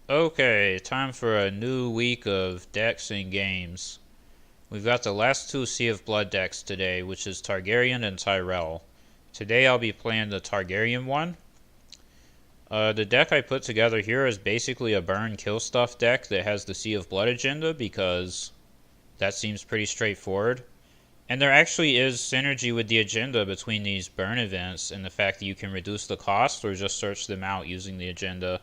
Okay, time for a new week of decks and games. We've got the last two Sea of Blood decks today, which is Targaryen and Tyrell. Today I'll be playing the Targaryen one. The deck I put together here is basically a burn kill stuff deck that has the Sea of Blood agenda because that seems pretty straightforward. And there actually is synergy with the agenda between these burn events and the fact that you can reduce the cost or just search them out using the agenda.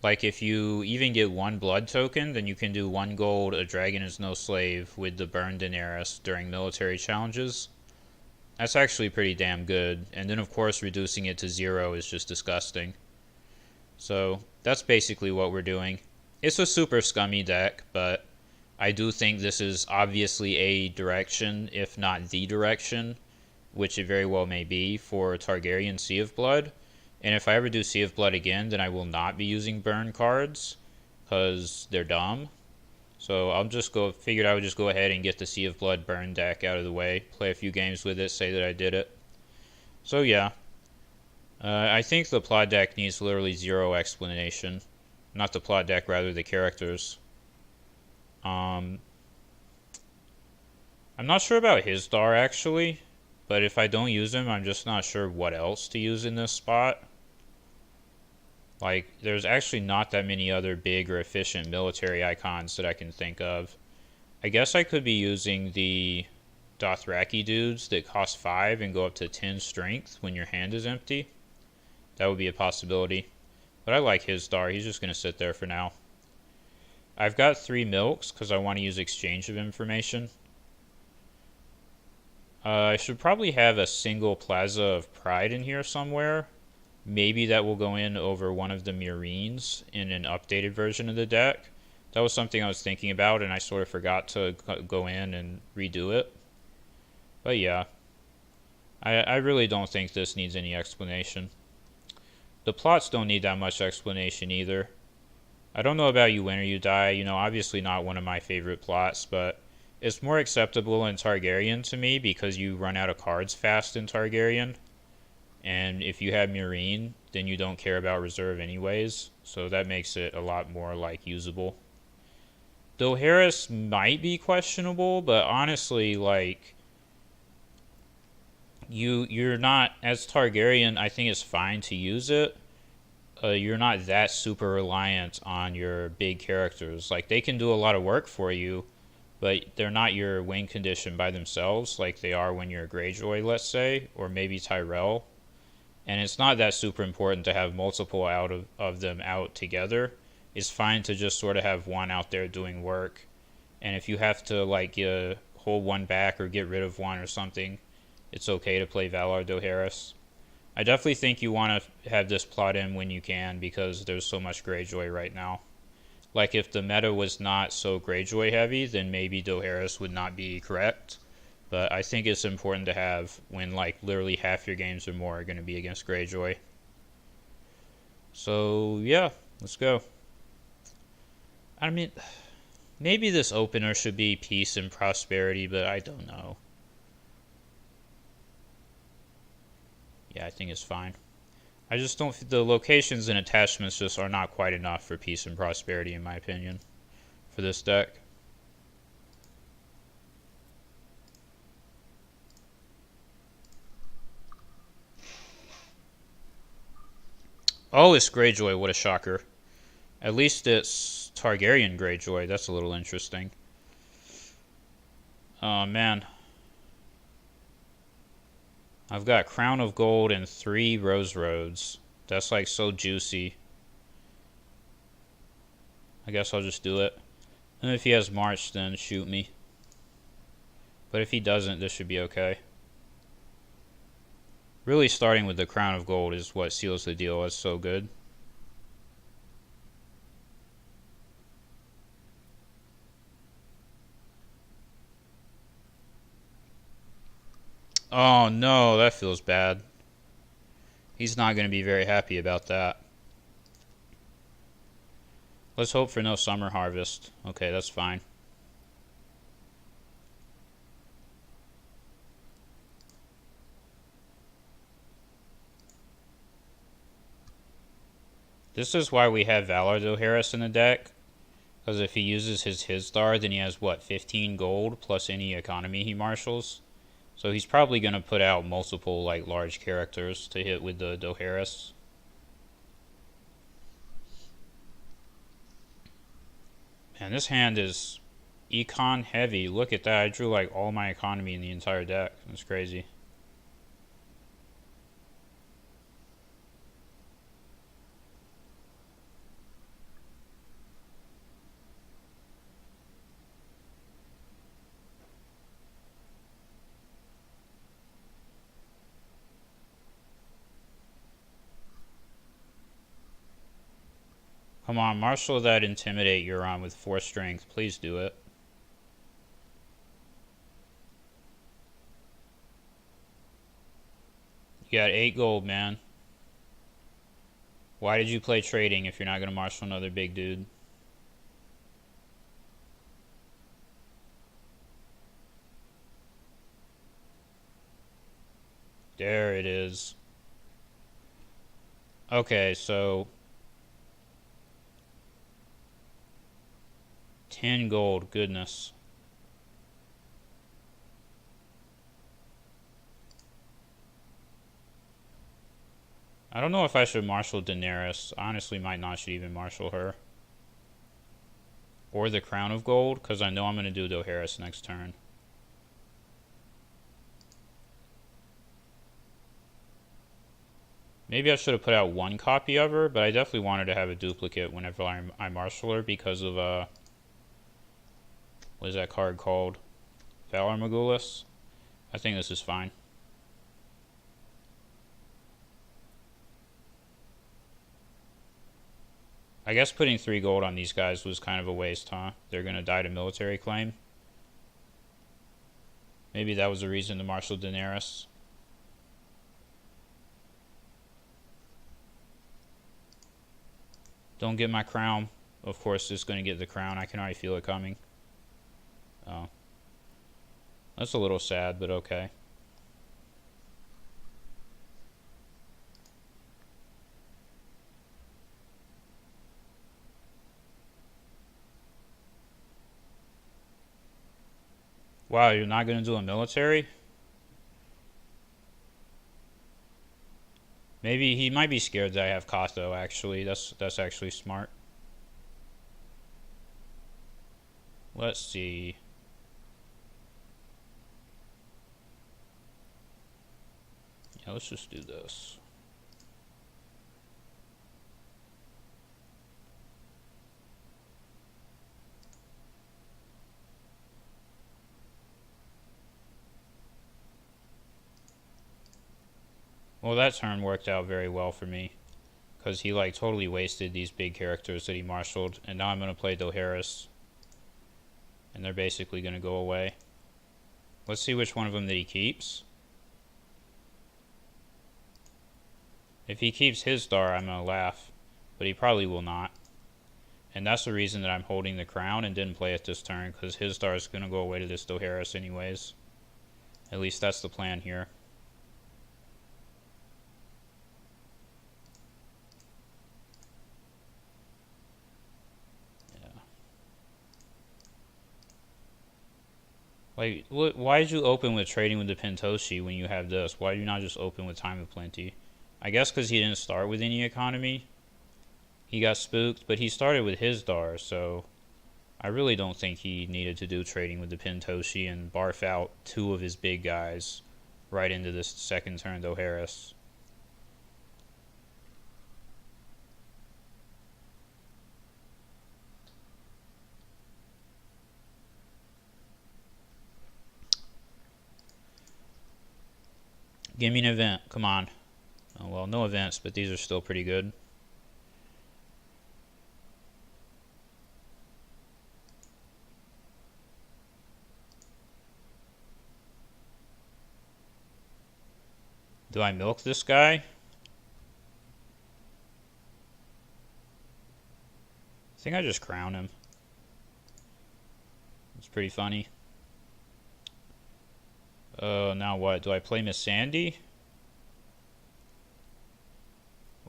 Like if you even get one blood token, then you can do 1 gold, a dragon is no slave with the burn Daenerys during military challenges. That's actually pretty damn good. And then of course reducing it to 0 is just disgusting. So that's basically what we're doing. It's a super scummy deck, but I do think this is obviously a direction, if not the direction, which it very well may be, for Targaryen Sea of Blood. And if I ever do Sea of Blood again, then I will not be using burn cards, because they're dumb. So figured I would just go ahead and get the Sea of Blood burn deck out of the way, play a few games with it, say that I did it. So yeah, I think the plot deck needs literally 0 explanation. Not the plot deck, rather the characters. I'm not sure about his star actually, but if I don't use him, I'm just not sure what else to use in this spot. Like, there's actually not that many other big or efficient military icons that I can think of. I guess I could be using the Dothraki dudes that cost 5 and go up to 10 strength when your hand is empty. That would be a possibility. But I like his star. He's just going to sit there for now. I've got 3 milks because I want to use exchange of information. I should probably have a single Plaza of Pride in here somewhere. Maybe that will go in over one of the Murines in an updated version of the deck. That was something I was thinking about, and I sort of forgot to go in and redo it. But yeah, I really don't think this needs any explanation. The plots don't need that much explanation either. I don't know about You Win or You Die, obviously not one of my favorite plots, but it's more acceptable in Targaryen to me because you run out of cards fast in Targaryen. And if you have Murine, then you don't care about reserve anyways, so that makes it a lot more like usable. Dohaeris might be questionable, but honestly, like you're not, as Targaryen, I think it's fine to use it. You're not that super reliant on your big characters. Like, they can do a lot of work for you, but they're not your win condition by themselves like they are when you're a Greyjoy, let's say, or maybe Tyrell. And it's not that super important to have multiple of them out together. It's fine to just sort of have one out there doing work. And if you have to like hold one back or get rid of one or something, it's okay to play Valar Dohaeris. I definitely think you want to have this plot in when you can because there's so much Greyjoy right now. Like, if the meta was not so Greyjoy heavy, then maybe Dohaeris would not be correct. But I think it's important to have when like literally half your games or more are going to be against Greyjoy. So yeah, let's go. I mean, maybe this opener should be peace and prosperity, but I don't know. Yeah, I think it's fine. I just don't. The locations and attachments just are not quite enough for peace and prosperity, in my opinion, for this deck. Oh, it's Greyjoy. What a shocker. At least it's Targaryen Greyjoy. That's a little interesting. Oh, man. I've got Crown of Gold and 3 Rose Roads. That's like so juicy. I guess I'll just do it. And if he has March, then shoot me. But if he doesn't, this should be okay. Really starting with the Crown of Gold is what seals the deal. It's so good. Oh no, that feels bad. He's not going to be very happy about that. Let's hope for no summer harvest. Okay, that's fine. This is why we have Valar Dohaeris in the deck. Because if he uses his star, then he has, what, 15 gold plus any economy he marshals? So he's probably going to put out multiple, like, large characters to hit with the Dohaeris. Man, this hand is econ heavy. Look at that. I drew, like, all my economy in the entire deck. That's crazy. Come on, marshal that Intimidate Euron with 4 strength. Please do it. You got 8 gold, man. Why did you play trading if you're not going to marshal another big dude? There it is. Okay, so 10 gold, goodness. I don't know if I should marshal Daenerys. Honestly, might not should even marshal her. Or the Crown of Gold, because I know I'm going to do Dohaeris next turn. Maybe I should have put out 1 copy of her, but I definitely wanted to have a duplicate whenever I marshal her because of, what is that card called? Valar Morghulis? I think this is fine. I guess putting 3 gold on these guys was kind of a waste, huh? They're going to die to military claim. Maybe that was the reason to marshal Daenerys. Don't get my crown. Of course, it's going to get the crown. I can already feel it coming. Oh. That's a little sad, but okay. Wow, you're not going to do a military? Maybe he might be scared that I have Katho, actually. That's actually smart. Let's see. Yeah, let's just do this. Well, that turn worked out very well for me. Because he, like, totally wasted these big characters that he marshaled. And now I'm going to play Dohaeris. And they're basically going to go away. Let's see which one of them that he keeps. If he keeps his star, I'm going to laugh. But he probably will not. And that's the reason that I'm holding the crown and didn't play it this turn. Because his star is going to go away to this Dohaeris anyways. At least that's the plan here. Like, why did you open with trading with the Pentoshi when you have this? Why do you not just open with Time of Plenty? I guess because he didn't start with any economy. He got spooked, but he started with his Dar, so I really don't think he needed to do trading with the Pentoshi and barf out 2 of his big guys right into this second turn Dohaeris. Give me an event. Come on. Oh, well, no events, but these are still pretty good. Do I milk this guy? I think I just crown him. It's pretty funny. Now what? Do I play Miss Sandy?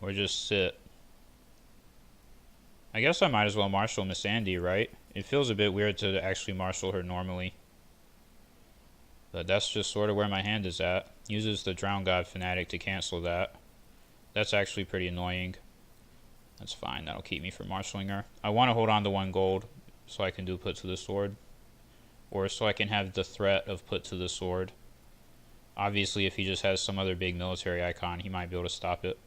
Or just sit? I guess I might as well marshal Miss Andy, right? It feels a bit weird to actually marshal her normally. But that's just sort of where my hand is at. Uses the Drown God Fanatic to cancel that. That's actually pretty annoying. That's fine, that'll keep me from marshaling her. I want to hold on to 1 gold so I can do put to the sword. Or so I can have the threat of put to the sword. Obviously, if he just has some other big military icon, he might be able to stop it.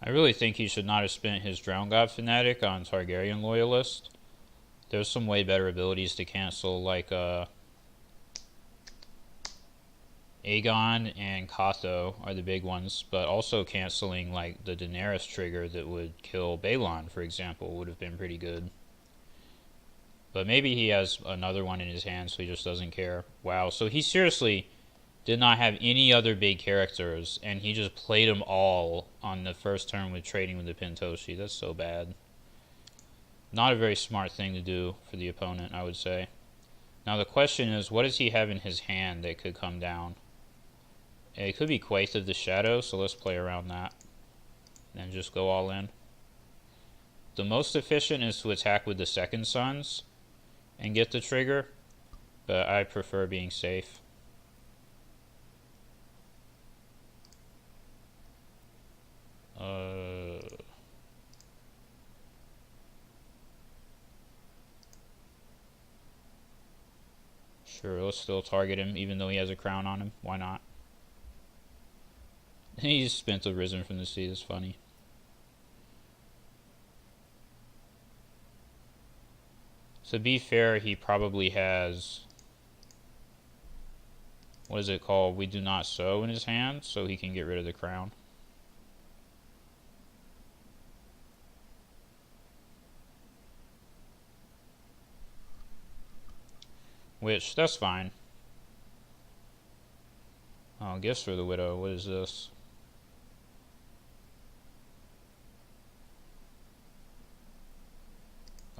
I really think he should not have spent his Drown God Fanatic on Targaryen Loyalist. There's some way better abilities to cancel, like Aegon and Katho are the big ones, but also canceling like the Daenerys trigger that would kill Balon, for example, would have been pretty good. But maybe he has another one in his hand, so he just doesn't care. Wow, so he seriously did not have any other big characters, and he just played them all on the first turn with trading with the Pentoshi. That's so bad. Not a very smart thing to do for the opponent, I would say. Now the question is, what does he have in his hand that could come down? It could be Quaith of the Shadow, so let's play around that. And just go all in. The most efficient is to attack with the Second Sons and get the trigger, but I prefer being safe. Sure, let's still target him even though he has a crown on him. Why not? He just spent a Risen from the Sea. That's funny. To be fair, he probably has... what is it called? We Do Not Sow in his hand, so he can get rid of the crown. Which, that's fine. Oh, gifts for the Widow. What is this?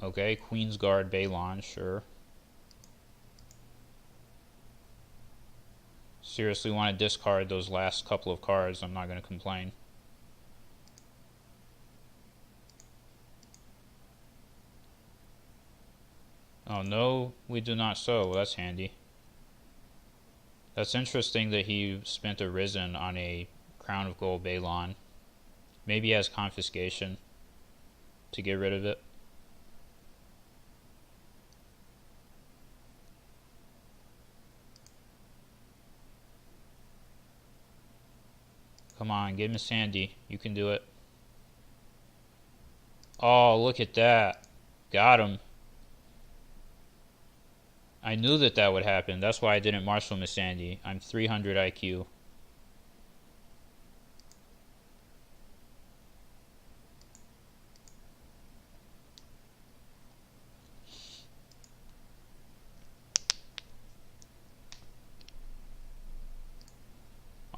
Okay, Queen's Guard Balon, sure. Seriously want to discard those last couple of cards, I'm not going to complain. Oh no, we do not sow. Well, that's handy. That's interesting that he spent a Risen on a Crown of Gold Balon. Maybe he has Confiscation to get rid of it. Come on, give him a Sandy. You can do it. Oh, look at that. Got him. I knew that that would happen. That's why I didn't marshal Miss Sandy. I'm 300 IQ.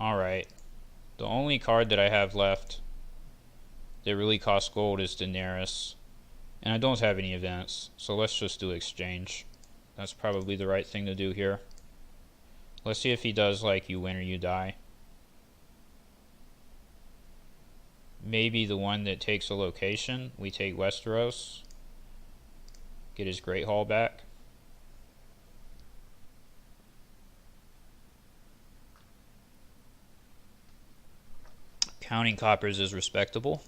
Alright. The only card that I have left that really costs gold is Daenerys. And I don't have any events, so let's just do exchange. That's probably the right thing to do here. Let's see if he does like you win or you die. Maybe the one that takes a location. We take Westeros. Get his Great Hall back. Counting coppers is respectable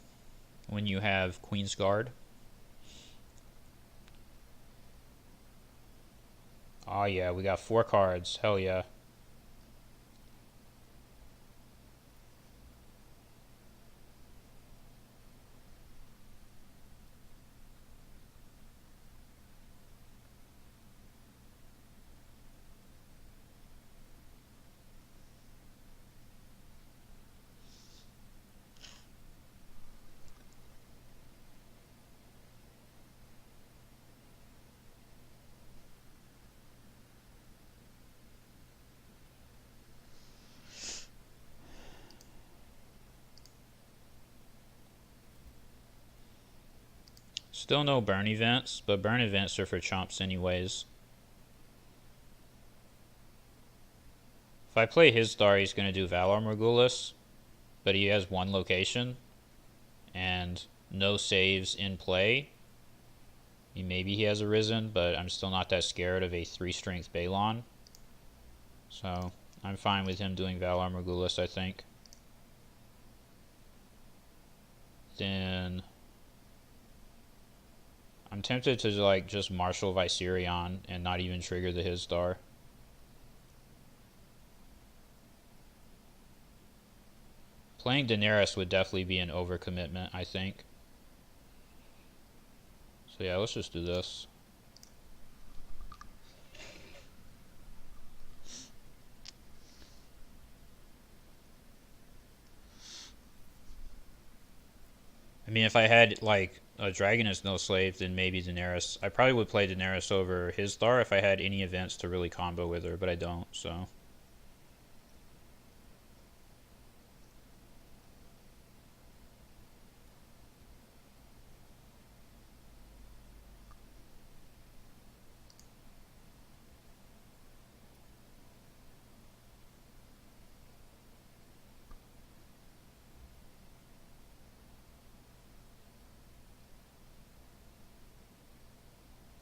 when you have Queen's Guard. Oh yeah, we got 4 cards. Hell yeah. Still no burn events, but burn events are for chumps anyways. If I play his star, he's going to do Valar Morghulis, but he has one location and no saves in play. Maybe he has Arisen, but I'm still not that scared of a 3-strength Balon. So I'm fine with him doing Valar Morghulis, I think. Then I'm tempted to like just Marshal Viserion and not even trigger the his star. Playing Daenerys would definitely be an overcommitment, I think. So yeah, let's just do this. I mean, if I had like a dragon as no slave, then maybe Daenerys. I probably would play Daenerys over his star if I had any events to really combo with her, but I don't, so.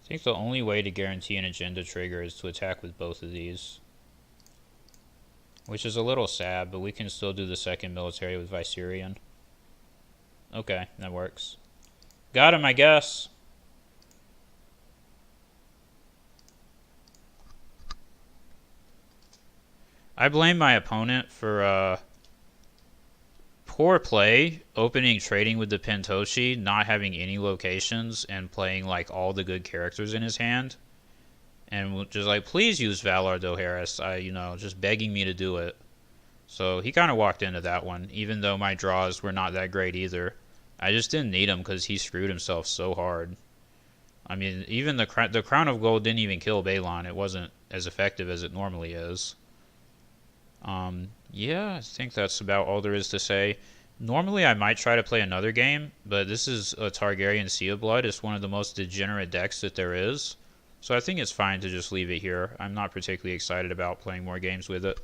I think the only way to guarantee an agenda trigger is to attack with both of these. Which is a little sad, but we can still do the second military with Viserion. Okay, that works. Got him, I guess. I blame my opponent for poor play, opening trading with the Pentoshi, not having any locations, and playing like all the good characters in his hand. And just like, please use Valar Dohaeris, just begging me to do it. So he kind of walked into that one, even though my draws were not that great either. I just didn't need him because he screwed himself so hard. I mean, even the Crown of Gold didn't even kill Balon. It wasn't as effective as it normally is. Yeah, I think that's about all there is to say. Normally I might try to play another game, but this is a Targaryen Sea of Blood. It's one of the most degenerate decks that there is. So I think it's fine to just leave it here. I'm not particularly excited about playing more games with it.